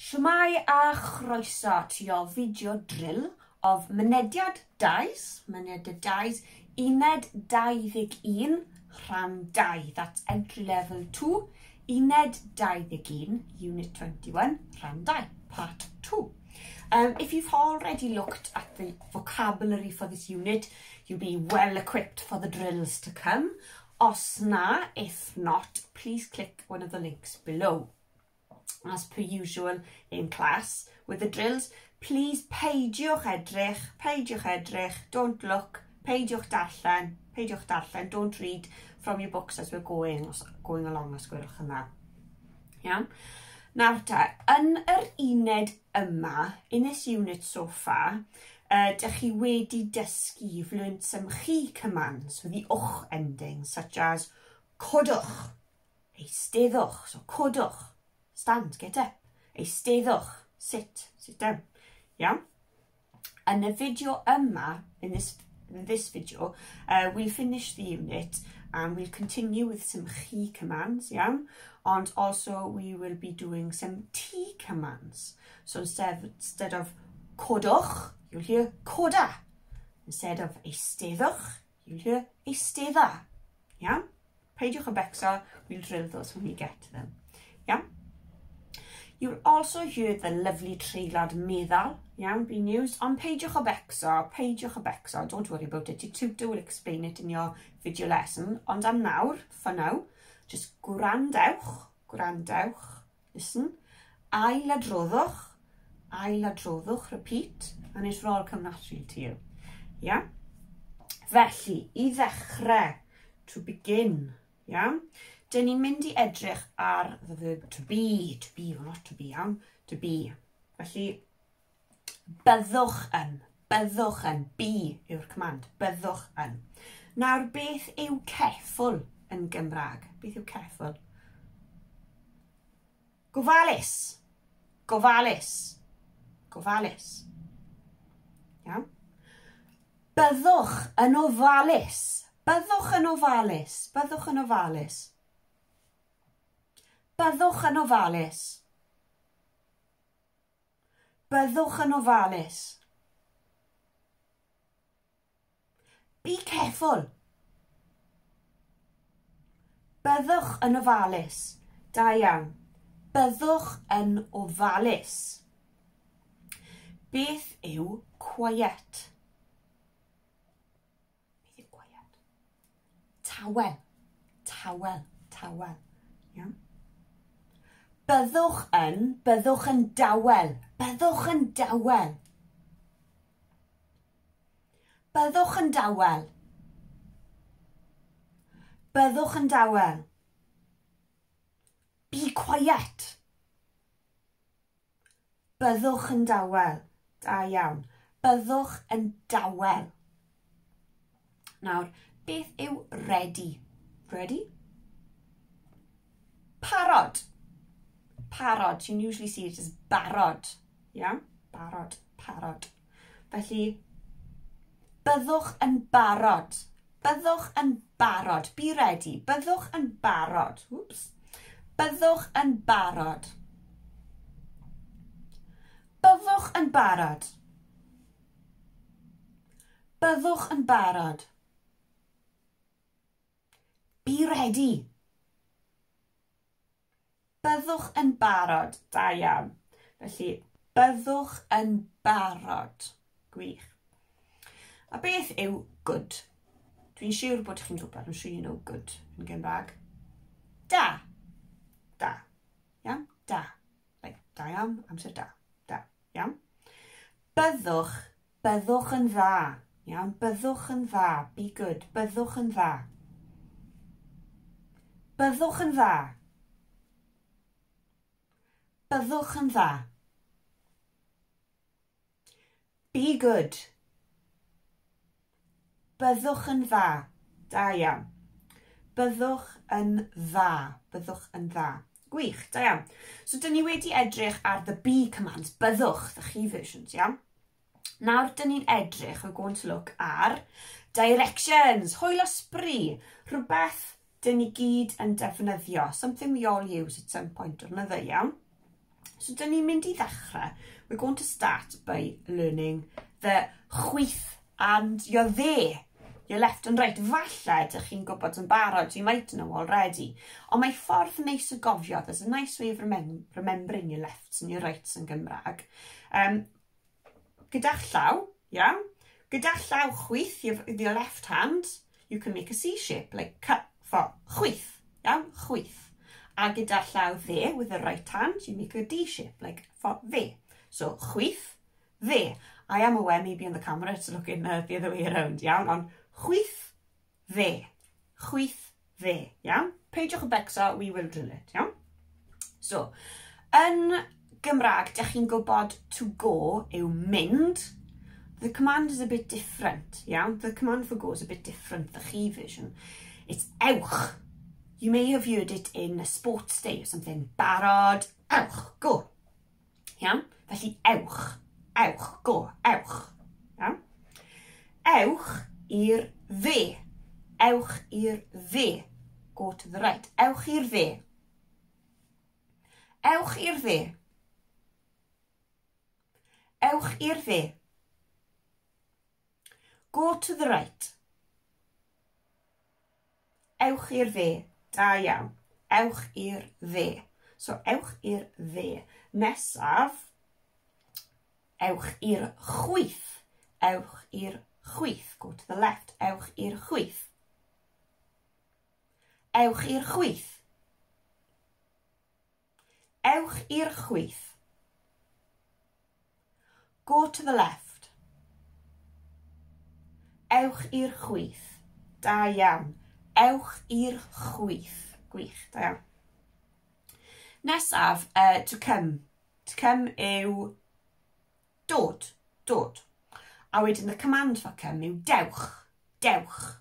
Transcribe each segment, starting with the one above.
Shwmai a chroeso to fideo drill of mynediad dais, uned 21, rhan 2, that's entry level 2, uned 21, unit 21, rhan 2, part 2. If you've already looked at the vocabulary for this unit, you'll be well equipped for the drills to come. Os na, if not, please click one of the links below. As per usual in class with the drills, please peidiwch edrych, don't look, peidiwch darllen, don't read from your books as we're going along as gwelwch yna. Iawn? Nawr ta, yn yr uned yma, in this unit so far, dych chi wedi dysgu, you've learned some chi commands with the och ending, such as codwch, eisteddwch, so codwch, stand, get up, eisteddwch, sit down. Yeah? And the video yma, in this video, we'll finish the unit and we'll continue with some chi commands, yeah? And also we will be doing some ti commands. So instead of codwch, you'll hear coda. Instead of eisteddwch, you'll hear eistedda. Yeah? Peidiwch a becso, we'll drill those when we get to them. Yeah? You'll also hear the lovely treulad meddal, yeah, being used on peidiwch a becso, don't worry about it, your tutor will explain it in your video lesson. Ond am nawr, for now, just gwrandewch, listen, ailadroddwch, repeat, and it will all come naturally to you. Yeah? Felly, I ddechrau, to begin, yeah? Dyn ni'n mynd I edrych ar the verb to be, well not to be, iawn, to be. Felly, byddwch yn, be yw'r command, byddwch yn. Nawr, beth yw ceffwl yn Gymraeg? Beth yw ceffwl? Gofalus. Iawn? Byddwch yn ofalus. Byddwch yn ofalus. Be careful. Byddwch yn ofalus. Da iawn. Byddwch yn ofalus. Beth yw quiet? Tawel. Iawn? Byddwch yn dawel. Byddwch yn dawel. Be quiet. Byddwch yn dawel. Da iawn. Byddwch yn dawel. Nawr, beth yw ready? Ready? Parod. You usually see it as barod. Yeah? Barod. Felly, byddwch yn barod. Be ready. Byddwch yn barod. Oops. Byddwch yn barod. Be ready. Byddwch yn barod. Da iawn. Felly, byddwch yn barod. Gwych. A beth yw good? Dwi'n siŵr bod chi'n gwybod, I'm sure you know good yn Gymraeg. Da. Iawn? Da. Like, da iawn, amser da. Iawn? Byddwch yn dda. Iawn? Byddwch yn dda. Be good. Byddwch yn dda. Be good. Byddwch yn dda. Da iawn. Byddwch yn dda. Gwych, da iawn. So, dyn ni wedi edrych ar the be commands, byddwch, the chi versions, iawn? Nawr, dyn ni'n edrych, we're going to look ar directions, hwyl o sbri, rhywbeth dyn ni gyd yn defnyddio, something we all use at some point or another, iawn? So, dyn ni'n mynd I ddechrau. We're going to start by learning the chwith and your they. Your left and right. Falle, ydych chi'n gwybod yn barod. You might know already. Ond mae ffordd neis o gofio. There's a nice way of remembering your lefts and your rights yn Gymraeg. Gyda llaw, iawn. Gyda llaw chwith, with your left hand, you can make a C shape, like cut for chwith, iawn, chwith. A gyda llaw they, with the right hand, you make a D shape, like for they. So, chwith, they. I am aware, maybe on the camera, it's looking the other way around, iawn, on chwith, they. Chwith, they, iawn. Peidiwch o becso, we will drill it, iawn. So, yn Gymraeg, dych chi'n gwybod to go yw mynd. The command is a bit different, iawn. The command for go is a bit different, the chi version. It's ewch. You may have heard it in a sports day or something. Barod, ewch, go. Iawn? Felly ewch, ewch, go, ewch. Iawn? Ewch i'r dde. Ewch i'r dde. Go to the right. Ewch i'r dde. Ewch i'r dde. Ewch i'r dde. Go to the right. Ewch i'r dde. Da iawn. Ewch i'r dde. So, ewch i'r dde. Nesaf, ewch i'r chwith. Ewch i'r chwith. Go to the left. Ewch i'r chwith. Ewch i'r chwith. Ewch i'r chwith. Go to the left. Ewch i'r chwith. Da iawn. Ewch i'r chwith. Gwych, da iawn. Nesaf, to come. To come yw dod. Dod. A wedyn the command for come yw dewch. Dewch.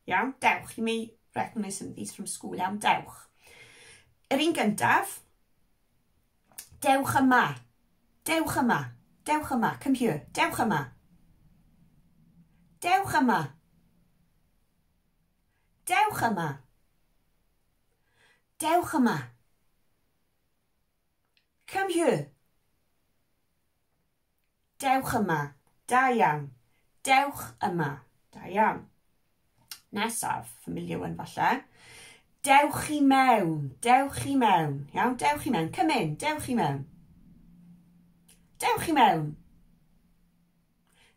Iawn, dewch. You may recognise some of these from school. Iawn, dewch. Yr un gyntaf. Dewch yma. Dewch yma. Dewch yma. Come here. Dewch yma. Dewch yma. Dewch yma. Dewch yma. Come here. Dewch yma. Da iawn. Dewch yma. Da iawn. Nesaf, familiar one falle. Dewch I mewn. Dewch I mewn. Iawn, dewch I mewn. Come in. Dewch I mewn. Dewch I mewn.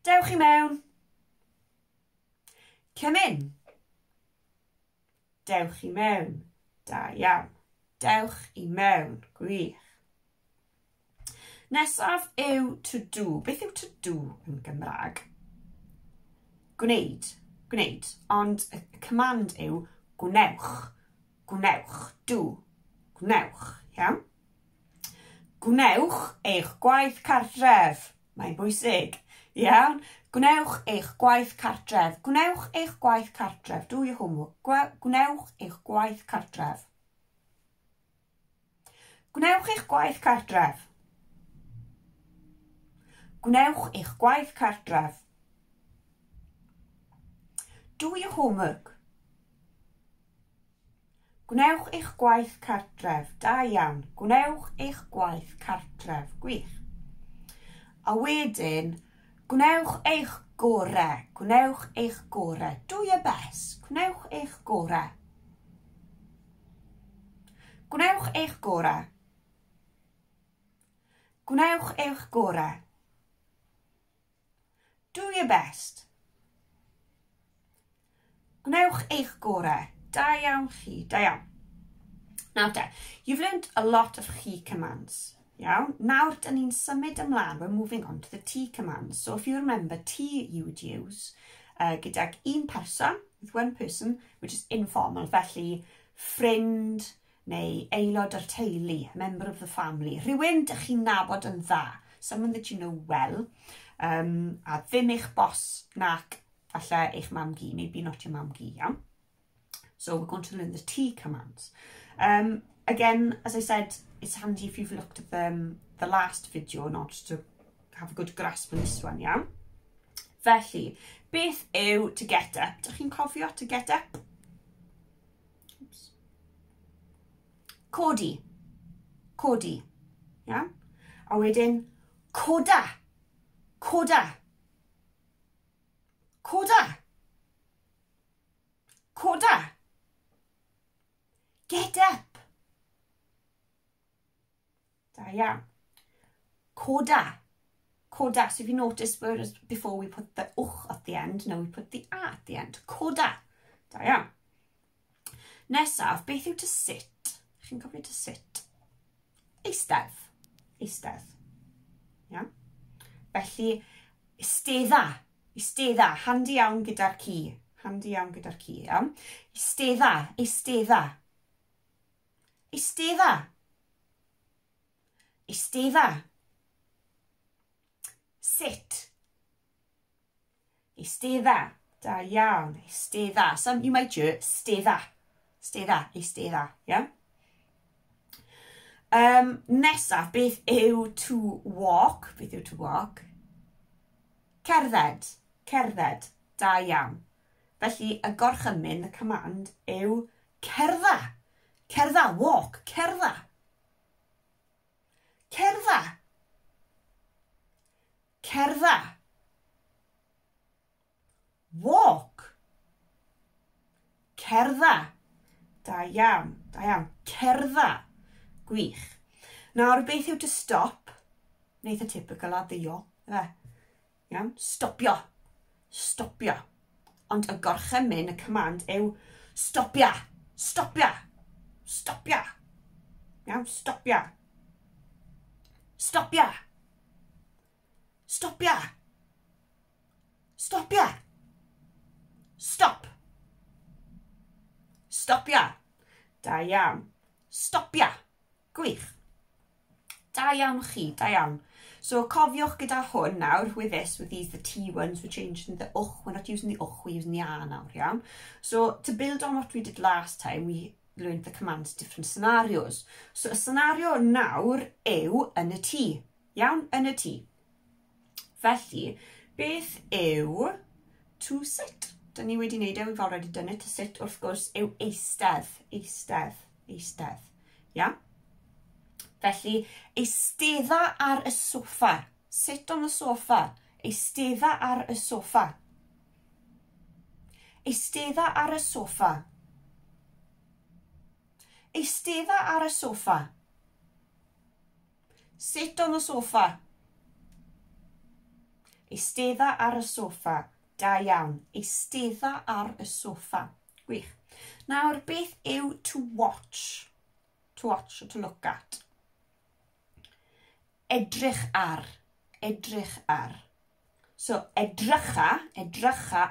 Dewch I mewn. Come in. Dewch I mewn. Da iawn. Dewch I mewn. Gwych. Nesaf yw to do. Beth yw to do yn Gymraeg? Gwneud. Gwneud. Ond y command yw gwnewch. Gwnewch. Do. Gwnewch. Iawn? Gwnewch eich gwaith cartref. Mae'n bwysig. Iawn? Gwnewch eich gwaith cartref. Gwnewch eich gwaith cartref. Do your homework. Gwnewch eich gwaith cartref. Gwnewch eich gwaith cartref. Gwnewch eich gwaith cartref. Do your homework. Gwnewch eich gwaith cartref. Da iawn. Gwnewch eich gwaith cartref. Gwych. A wedyn, gwnewch eich gorau. Gwnewch eich gorau. Do your best. Gwnewch eich gorau. Gwnewch eich gorau. Gwnewch eich gorau. Do your best. Gwnewch eich gorau. Da iawn chi. Da iawn. Now then, you've learned a lot of chi commands. Iawn? Nawr, dyn ni'n symud ymlaen. We're moving on to the T commands. So if you remember, T you would use gydag un person, with one person, which is informal. Felly, ffrind neu aelod o'r teulu, a member of the family. Rhywun dych chi'n nabod yn dda. Someone that you know well. A ddim eich bos nac falle eich mam gi, maybe not your mam gi, iawn? So we're going to learn the T commands. Again, as I said, it's handy if you've looked at the last video, not to have a good grasp on this one, iawn? Felly, beth yw to get up? Dych chi'n cofio to get up? Oops. Codi. Codi. Iawn? A wedyn, coda. Coda. Coda. Coda. Get up. Da iawn. Coda. Coda. So if you notice, whereas before we put the at the end, now we put the a at the end. Coda. Da iawn. Nesaf, beth yw to sit? Chi'n cofio to sit? Eistedd. Eistedd. Iawn? Felly, istedda. Istedda. Handi iawn gyda'r ci. Handi iawn gyda'r ci. Iawn? Istedda. Istedda. Istedda. Istedda. Sit. Istedda. Da iawn. Istedda. Some you might hear stedda. Stedda. Istedda. Yeah? Nesaf, beth yw to walk? Beth yw to walk? Cerdded. Cerdded. Da iawn. Felly, y gorchymyn, the command, yw cerdda. Cerdda. Walk. Cerdda. Cerdda. Cerdda. Walk. Cerdda. Da iawn. Da iawn. Cerdda. Gwych. Nawr, beth yw to stop? Neith y typical addio. Iawn? Stopio. Stopio. Ond y gorchymyn, y command, yw stopia. Stopia. Stopia. Iawn? Stopia. Stopia. Stopia. Stopia. Stop. Stopia. Da iawn. Stopia. Gwych. Da iawn chi, da iawn. So cofiwch gyda hwn nawr, with this, with these, the T ones, we're changing the we're not using the we're using the a now, iawn. So to build on what we did last time, we learned the commands different scenarios. So y scenario nawr yw yn y T, iawn, yn y T. Felly, beth yw to sit? Dyn ni wedi wneud we've already done it, to sit, wrth gwrs, yw eistedd, eistedd, eistedd, iawn? Felly, eistedda ar y soffa. Sit on the sofa. Eistedda ar y soffa. Eistedda ar y soffa. Eistedda ar y soffa. Sit on the sofa. Eistedda ar y soffa. Da iawn. Eistedda ar y soffa. Gwych. Nawr, beth yw to watch? To watch or to look at. Edrych ar. Edrych ar. So, edrycha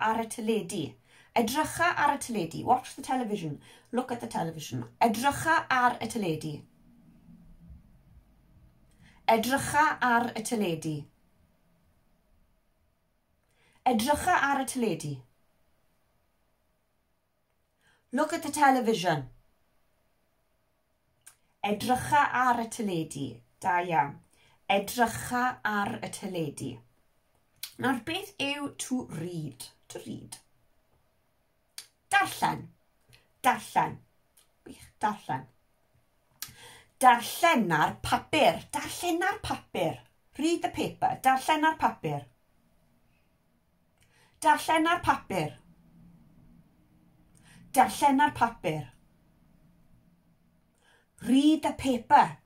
ar y teledu. Edrycha ar y teledu. Watch the television. Look at the television. Edrycha ar y teledu. Edrycha ar y teledu. Edrycha ar y teledu. Look at the television. Edrycha ar y teledu. Da iawn. Edrycha ar y teledu. Nawr, beth yw to read? To read. Darllen. Darllen. Darllen. Darllen ar papur. Darllen ar papur. Read the paper. Darllen ar papur. Darllen ar papur. Darllen ar papur. Read the paper.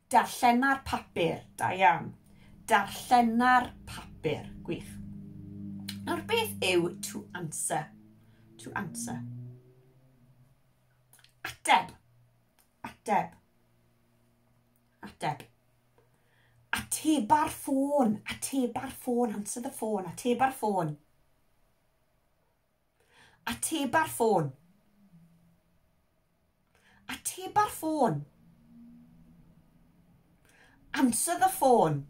Darllen ar papur. Da iawn. Darllen ar papur. Gwych. Nawr, beth yw to answer? To answer. Ateb. Ateb. Ateb. Ateb ar ffôn. Ateb ar ffôn. Answer the phone. Ateb ar ffôn. Ateb ar ffôn. Ateb ar ffôn. Answer the phone.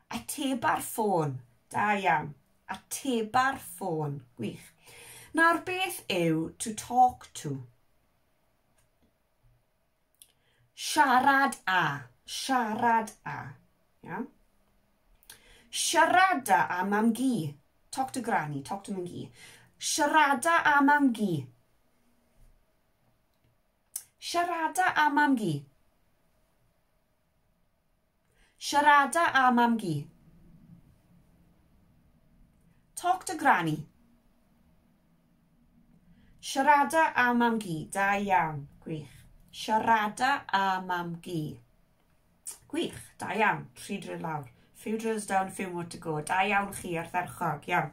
Ateb ar ffôn. Da iawn. Ateb ar ffôn. Gwych. Nawr, beth yw to talk to? Siarad a. Siarad a. Iawn? Siarada a mam gi. Talk to granny. Talk to mam gi. Siarada a mam gi. Siarada a mam gi. Siarada a mam gi. Talk to granny. Siarada a mam gi. Da iawn. Gwych. Siarada a mam gi. Gwych. Da iawn. 3 drill lawr. Few drills down, few more to go. Da iawn chi ardderchog. Iawn.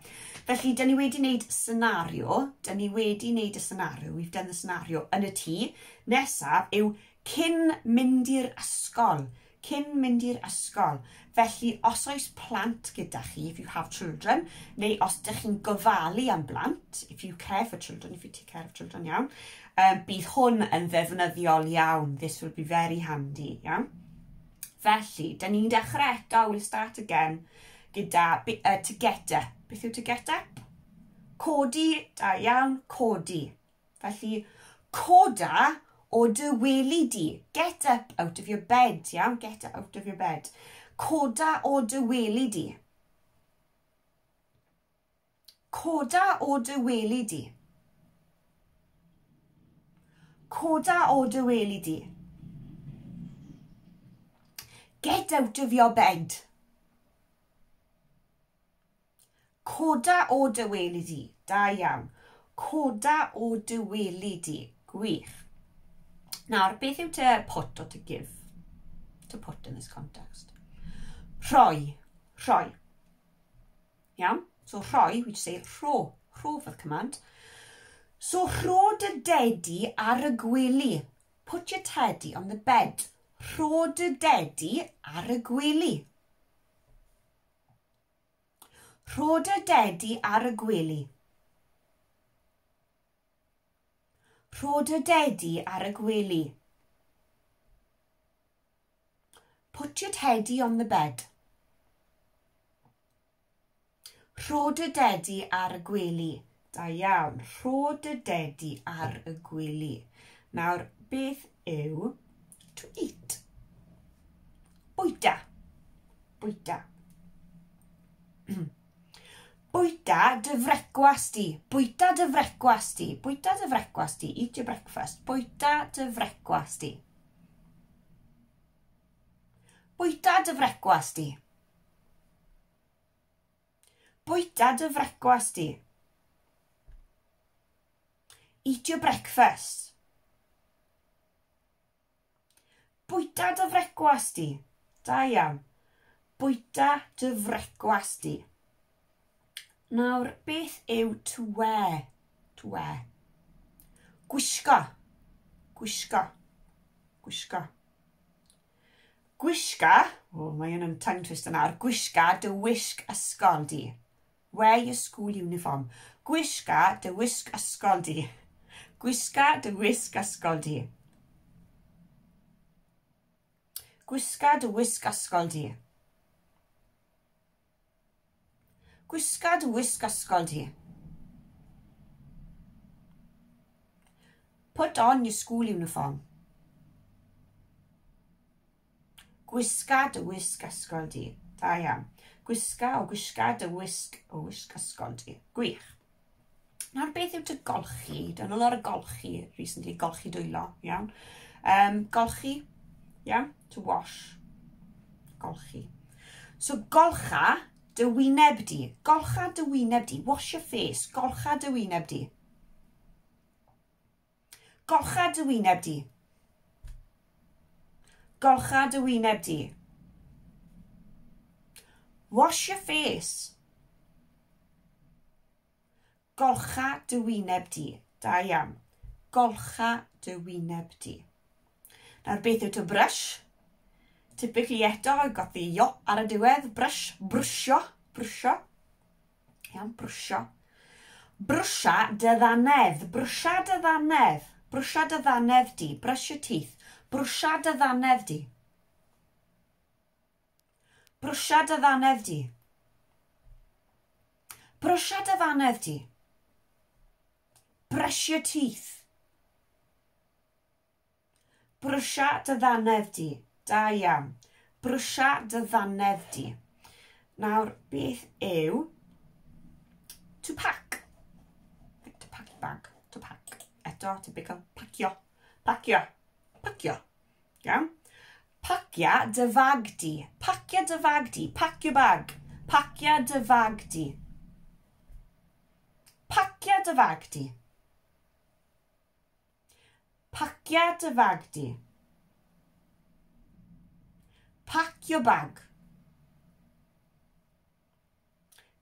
Felly, dyn ni wedi wneud senario. Dyn ni wedi wneud y senario. We've done the scenario yn y tŷ. Nesaf yw cyn mynd i'r ysgol. Cyn mynd i'r ysgol. Felly, os oes plant gyda chi, if you have children, neu os ydych chi'n gofalu am blant, if you care for children, if you take care of children, iawn, bydd hwn yn ddefnyddiol iawn. This will be very handy, iawn. Felly, dyn ni'n dechrau eto, we'll start again, gyda to get up. Beth yw to get up? Codi, da iawn, codi. Felly, coda o dy wely di. Get up out of your bed, iawn, get up out of your bed. Coda o dy wely di. Coda o dy wely di. Coda o dy wely di. Get out of your bed. Coda o dy wely di. Da iawn. Coda o dy wely di. Gwych. Nawr, beth yw to put or to give? To put in this context. Rhoi. Rhoi. Iawn? So rhoi, we just say rho. Rho for the command. So rho dy dedi ar y gwely. Put your teddy on the bed. Rho dy dedi ar y gwely. Rho dy dedi ar y gwely. Rho dy dedi ar y gwely. Put your teddy on the bed. Rho dy dedi ar y gwely. Da iawn. Rho dy dedi ar y gwely. Nawr, beth yw to eat? Bwyta. Bwyta. Bwyta dy frecwas di. Bwyta dy frecwas di. Bwyta dy frecwas di. Eat your breakfast. Bwyta dy frecwas di. Bwyta dy frecwas di. Bwyta dy frecwas di. Eat your breakfast. Bwyta dy frecwas di. Da iawn. Bwyta dy frecwas di. Nawr, beth yw to wear? To wear. Gwisgo. Gwisgo. Gwisgo. Gwisga, mae yn tongue twister nawr. Gwisga dy wisg ysgol di. Wear your school uniform. Gwisga dy wisg ysgol di. Gwisga dy wisg ysgol di. Gwisga dy wisg ysgol di. Gwisga dy wisg ysgol di. Put on your school uniform. Gwisga dy wisg ysgol di. Da iawn. Gwisga o gwisga dy wisg o wisg ysgol di. Gwych. Nawr beth yw dy golchi? Done a lot of golchi recently. Golchi dwylo, iawn. Golchi, iawn. To wash. Golchi. So golcha dy wyneb di. Golcha dy wyneb di. Wash your face. Golcha dy wyneb di. Golcha dy wyneb di. Golcha dy wyneb di. Wash your face. Golcha dy wyneb di. Da iawn. Golcha dy wyneb di. Nawr beth yw to brush? Typically eto, I've got the yo ar y diwedd. Brush, brwsio, brwsio. Iawn, brwsio. Brwsia dy ddanedd. Brwsia dy ddanedd. Brwsia dy ddanedd di. Brush your teeth. Brwsia dy ddanedd di. Brwsia dy ddanedd di. Brwsia dy ddanedd di. Brush your teeth. Brwsia dy ddanedd di. Da iawn. Brwsia dy ddanedd di. Nawr, beth yw to pack? To pack your bag. To pack. Eto, typical. Pacio. Pacio. Pacio. Iawn? Pacia dy fag di. Pacia dy fag di. Pack your bag. Pacia dy fag di. Pacia dy fag di. Pacia dy fag di. Pack your bag.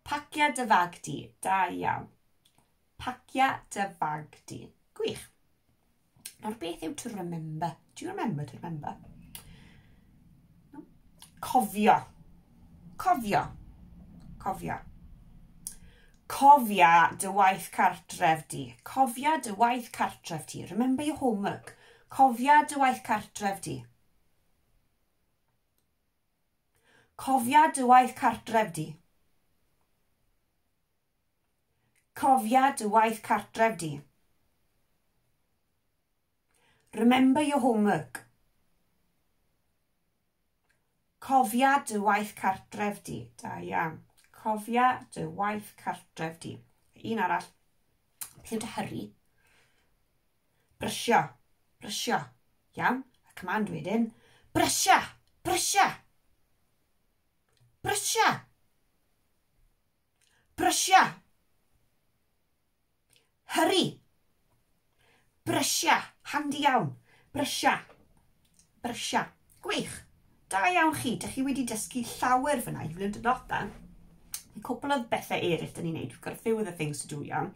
Pacia dy fag di. Da iawn. Pacia dy fag di. Gwych. Nawr beth yw to remember? Do you remember to remember? No? Cofio. Cofio. Cofio. Cofia dy waith cartref di. Cofia dy waith cartref di. Remember your homework. Cofia dy waith cartref di. Cofia dy waith cartref di. Cofia dy waith cartref di. Remember your homework. Cofia dy waith cartref di. Da iawn. Cofia dy waith cartref di. Un arall. Beth yw dy hurry? Brysio. Brysio. Iawn. Y command wedyn. Brysio. Brysio. Brysio. Brysio. Hurry. Brysio. Handi iawn. Brysio. Brysio. Gwych. Da iawn chi. Dych chi wedi dysgu llawer fyna. You've learned a lot then. A couple of bethau eraill dyn ni'n neud. We've got a few other things to do iawn.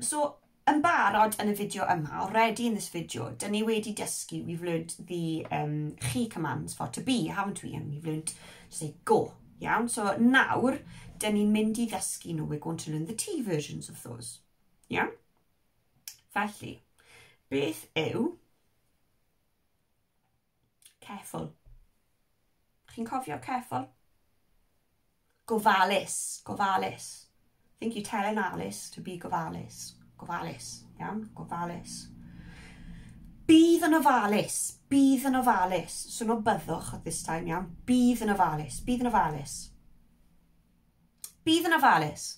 So, yn barod yn y fideo yma, already in this video, dyn ni wedi dysgu, we've learned the chi commands for to be, haven't we? And we've learned to say go. Iawn. So, nawr, dyn ni'n mynd i ddysgu nhw. We're going to learn the T versions of those. Iawn? Felly, beth yw careful? Chi'n cofio careful? Gofalus. Gofalus. I think you're telling Alice to be gofalus. Gofalus. Iawn? Gofalus. Bydd yn ofalus. Bydd yn ofalus. So no byddwch at this time, iawn? Bydd yn ofalus. Bydd yn ofalus. Bydd yn ofalus.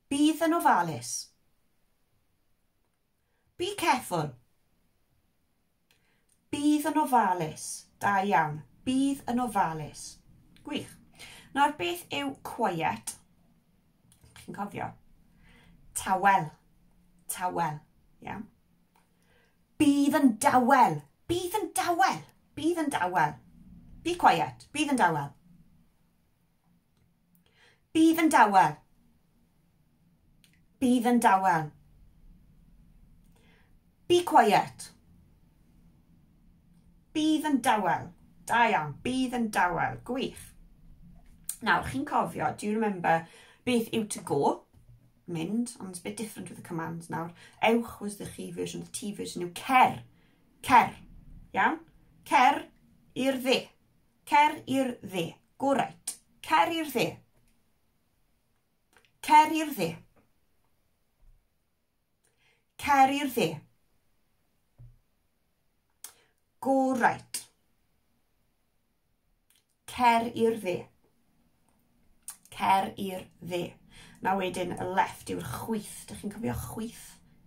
Bydd yn ofalus. Be careful. Bydd yn ofalus. Da iawn. Bydd yn ofalus. Gwych. Nawr beth yw quiet? Chi'n cofio? Tawel. Tawel. Iawn. Bydd yn dawel. Bydd yn dawel. Bydd yn dawel. Be quiet. Bydd yn dawel. Bydd yn dawel. Bydd yn dawel. Be quiet. Bydd yn dawel. Da iawn. Bydd yn dawel. Gwych. Nawr, chi'n cofio, do you remember beth yw to go? Mynd, and it's a bit different with the commands now. Ewch was the chi version, the T version yw cer. Cer. Iawn? Cer i'r dde. Cer i'r dde. Go right. Cer i'r dde. Cer i'r dde. Cer i'r dde. Go right. Cer i'r dde. Cer i'r dde. Na wedyn y left yw'r chwith. Dych chi'n cofio chwith?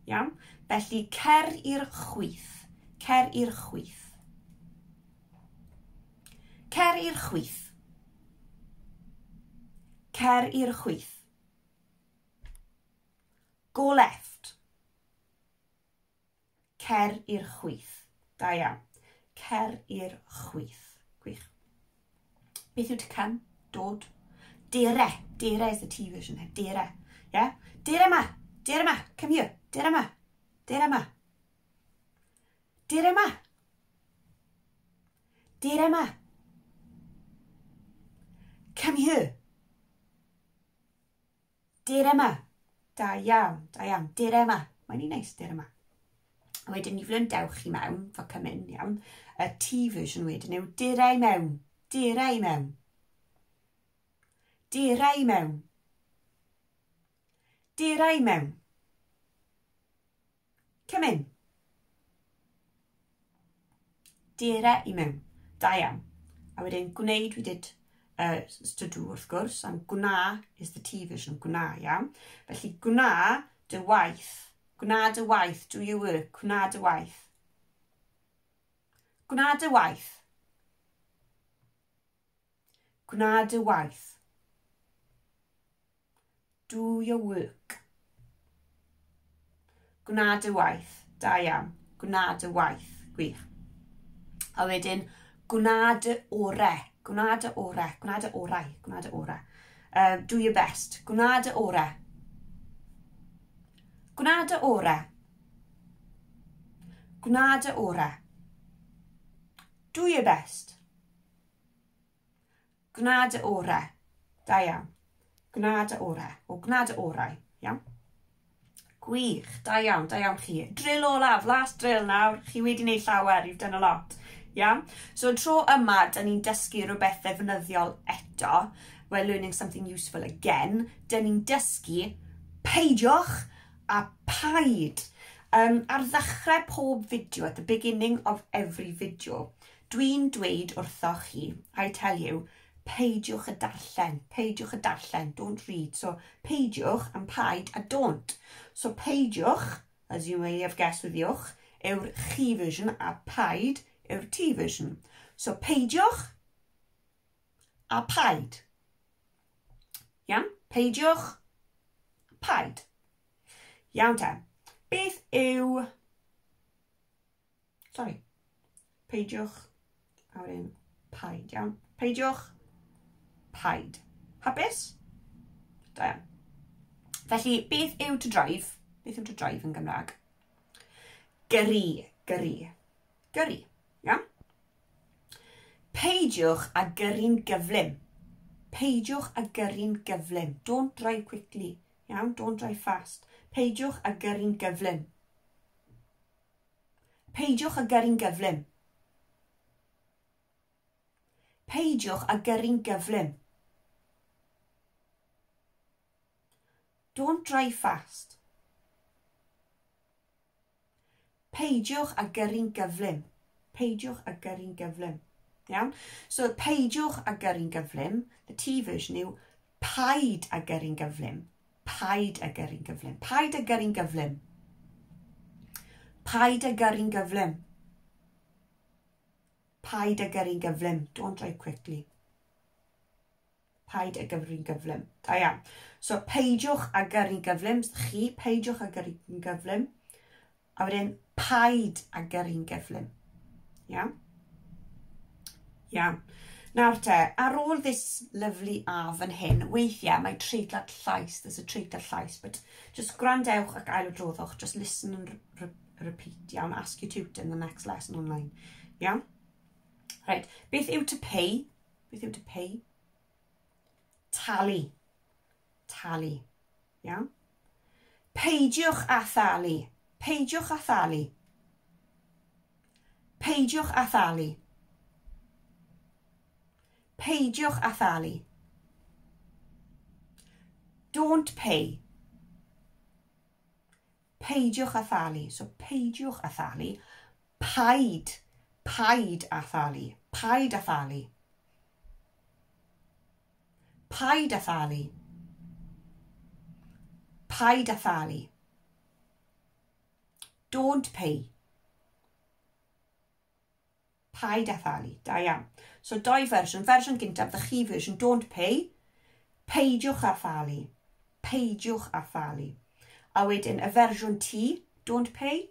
Iawn? Felly cer i'r chwith. Cer i'r chwith. Cer i'r chwith. Cer i'r chwith. Go left. Cer i'r chwith. Da iawn. Cer i'r chwith. Gwych. Beth yw to come? Dod. Dere. Dere is the T version there. Dere. Yeah? Dere ma. Dere ma. Come here. Dere ma. Dere ma. Dere ma. Dere ma. Come here. Dere ma. Da iawn. Da iawn. Dere ma. Mae'n i neis, dere ma. A wedyn, you've learned dewch i mewn, for come in, iawn. Y T version wedyn yw dere i mewn. Dere i mewn. Dere i mewn. Dere i mewn. Come in. Dere i mewn. Da iawn. A wedyn, gwneud we did to do wrth gwrs, and gwna is the T version of gwna, iawn. Felly gwna dy waith Gwnaed y waith. Do your work. Gwnaed y waith. Gwnaed y waith. Gwnaed y waith. Do your work. Gwnaed y waith. Da iawn. Gwnaed y waith. Gwych. A wedyn, gwnaed y orau. Gwnaed y orau. Gwnaed y orau. Gwnaed y orau. Do your best. Gwnaed y orau. Gwnaed y orau. Gwnaed y orau. Do your best. Gwnaed y orau. Da iawn. Gwnaed y orau. O gwnaed y orau. Iawn. Gwych. Da iawn chi. Drill olaf. Last drill nawr. Chi wedi wneud llawer. You've done a lot. Iawn. So tro yma, da ni'n dysgu rhywbeth ddefnyddiol eto. We're learning something useful again. Da ni'n dysgu peidiwch a paid. Ar ddechrau pob fideo, at the beginning of every video, dwi'n dweud wrthoch chi, I tell you, peidiwch y darllen. Peidiwch y darllen. Don't read. So peidiwch and paid a don't. So peidiwch, as you may have guessed with iwch, yw'r chi version a paid yw'r ti version. So peidiwch a paid. Iawn? Peidiwch, paid. Iawn te. Beth yw... Sorry. Peidiwch, a wedyn paid. Iawn? Peidiwch, paid. Hapus? Da iawn. Felly, beth yw to drive? Beth yw to drive yn Gymraeg? Gyrru. Gyrru. Gyrru. Iawn? Peidiwch a gyrru'n gyflym. Peidiwch a gyrru'n gyflym. Don't drive quickly. Iawn? Don't drive fast. Peidiwch a gyrru'n gyflym. Peidiwch a gyrru'n gyflym. Peidiwch a gyrru'n gyflym. Don't drive fast. Peidiwch a gyrru'n gyflym. Peidiwch a gyrru'n gyflym. Iawn? So peidiwch a gyrru'n gyflym, the T version yw paid a gyrru'n gyflym. Paid a gyrru'n gyflym. Paid a gyrru'n gyflym. Paid a gyrru'n gyflym. Paid a gyrru'n gyflym. Don't drive quickly. Paid a gyrru'n gyflym. Da iawn. So peidiwch a gyrru'n gyflym. Chi, peidiwch a gyrru'n gyflym. A wedyn paid a gyrru'n gyflym. Iawn? Iawn. Nawr te, ar ôl this lovely a fan hyn, weithiau mae treiglau llais, there's a treiglau llais, but just gwrandewch ac ailodroddwch, just listen and repeat, iawn, ask your tutor in the next lesson online, iawn? Right, beth yw to pay? Beth yw to pay? Talu. Talu, iawn? Peidiwch a thalu. Peidiwch a thalu. Peidiwch a thalu. Peidiwch a thalu. Don't pay. Peidiwch a thalu. So peidiwch a thalu. Paid. Paid a thalu. Paid a thalu. Paid a thalu. Paid a thalu. Don't pay. Paid a thalu. Da iawn. So doi fersiwn. Fersiwn gyntaf, the chi version, don't pay. Peidiwch a thalu. Peidiwch a thalu. A wedyn y fersiwn ti, don't pay.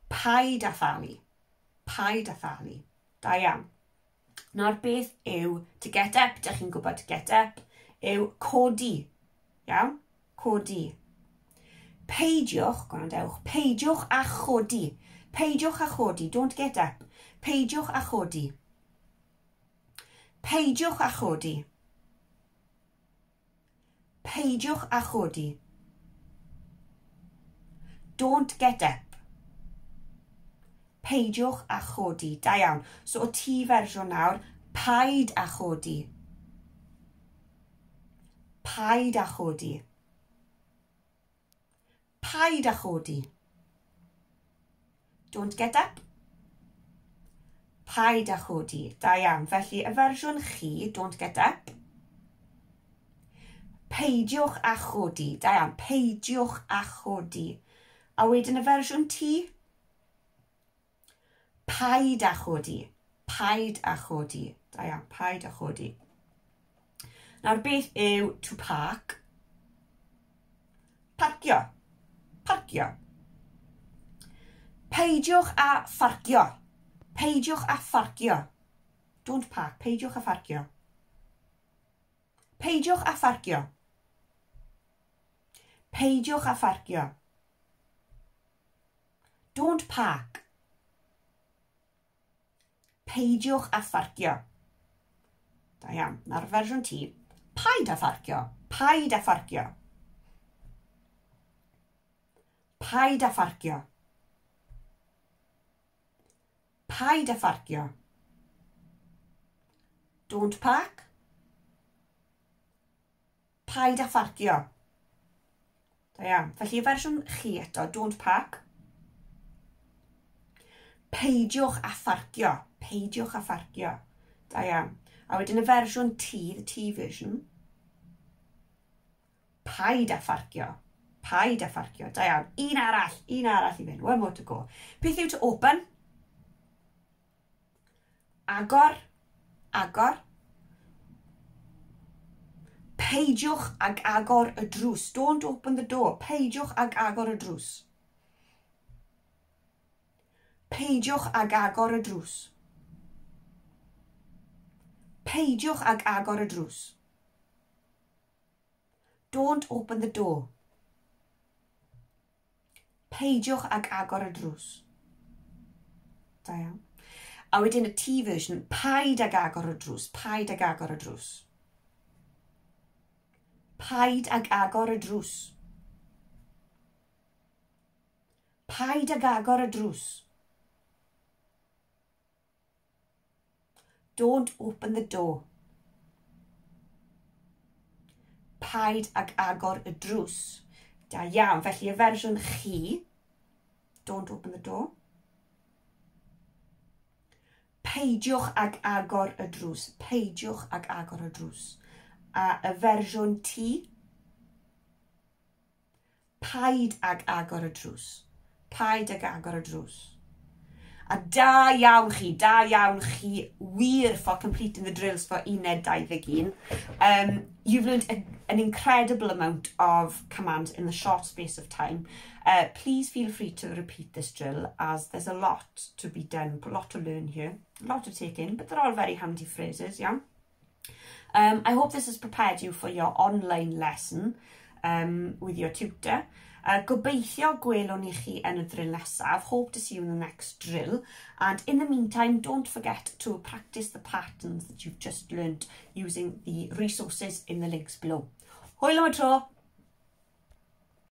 Paid a thalu. Paid a thalu. Da iawn. Nawr beth yw to get up? Dych chi'n gwybod to get up? Yw codi. Iawn? Codi. Peidiwch, gwrandewch, peidiwch a chodi. Peidiwch a chodi. Don't get up. Peidiwch a chodi. Peidiwch a chodi. Peidiwch a chodi. Don't get up. Peidiwch a chodi. Da iawn. So o ti fersiwn nawr, paid a chodi. Paid a chodi. Paid a chodi. Don't get up. Paid a chodi. Da iawn. Felly y fersiwn chi, don't get up. Peidiwch a chodi. Da iawn. Peidiwch a chodi. A wedyn y fersiwn T, paid a chodi. Paid a chodi. Da iawn, paid a chodi. Nawr beth yw to park? Parcio. Parcio. Peidiwch a pharcio. Peidiwch a pharcio. Don't park. Peidiwch a pharcio. Peidiwch a pharcio. Peidiwch a pharcio. Don't park. Peidiwch a pharcio. Da iawn. Nawr fersiwn T. Paid a pharcio. Paid a pharcio. Paid a pharcio. Paid a pharcio. Don't park. Paid a pharcio. Da iawn. Felly fersiwn chi eto. Don't park. Peidiwch a pharcio. Peidiwch a pharcio. Da iawn. A wedyn y fersiwn T, the T version. Paid a pharcio. Paid a pharcio. Da iawn. Un arall i fynd. One more to go. Beth yw to open? Agor. Agor. Peidiwch ag agor y drws. Don't open the door. Peidiwch ag agor y drws. Peidiwch ag agor y drws. Peidiwch ag agor y drws. Don't open the door. Peidiwch ag agor y drws. Da iawn. A wedyn y T version, paid ag agor y drws. Paid ag agor y drws. Paid ag agor y drws. Paid ag agor y drws. Don't open the door. Paid ag agor y drws. Da iawn, felly y fersiwn chi. Don't open the door. Peidiwch ag agor y drws. Peidiwch ag agor y drws. A y fersiwn T. Paid ag agor y drws. Paid ag agor y drws. A da iawn chi, wir for completing the drills for uned 21. You've learned an incredible amount of commands in the short space of time. Please feel free to repeat this drill as there's a lot to be done, a lot to learn here, a lot to take in, but they're all very handy phrases, yeah? I hope this has prepared you for your online lesson with your tutor. Gobeithio gwelwn i chi yn y drill nesaf. Hope to see you in the next drill. And in the meantime, don't forget to practice the patterns that you've just learnt using the resources in the links below. Hwyl am y tro!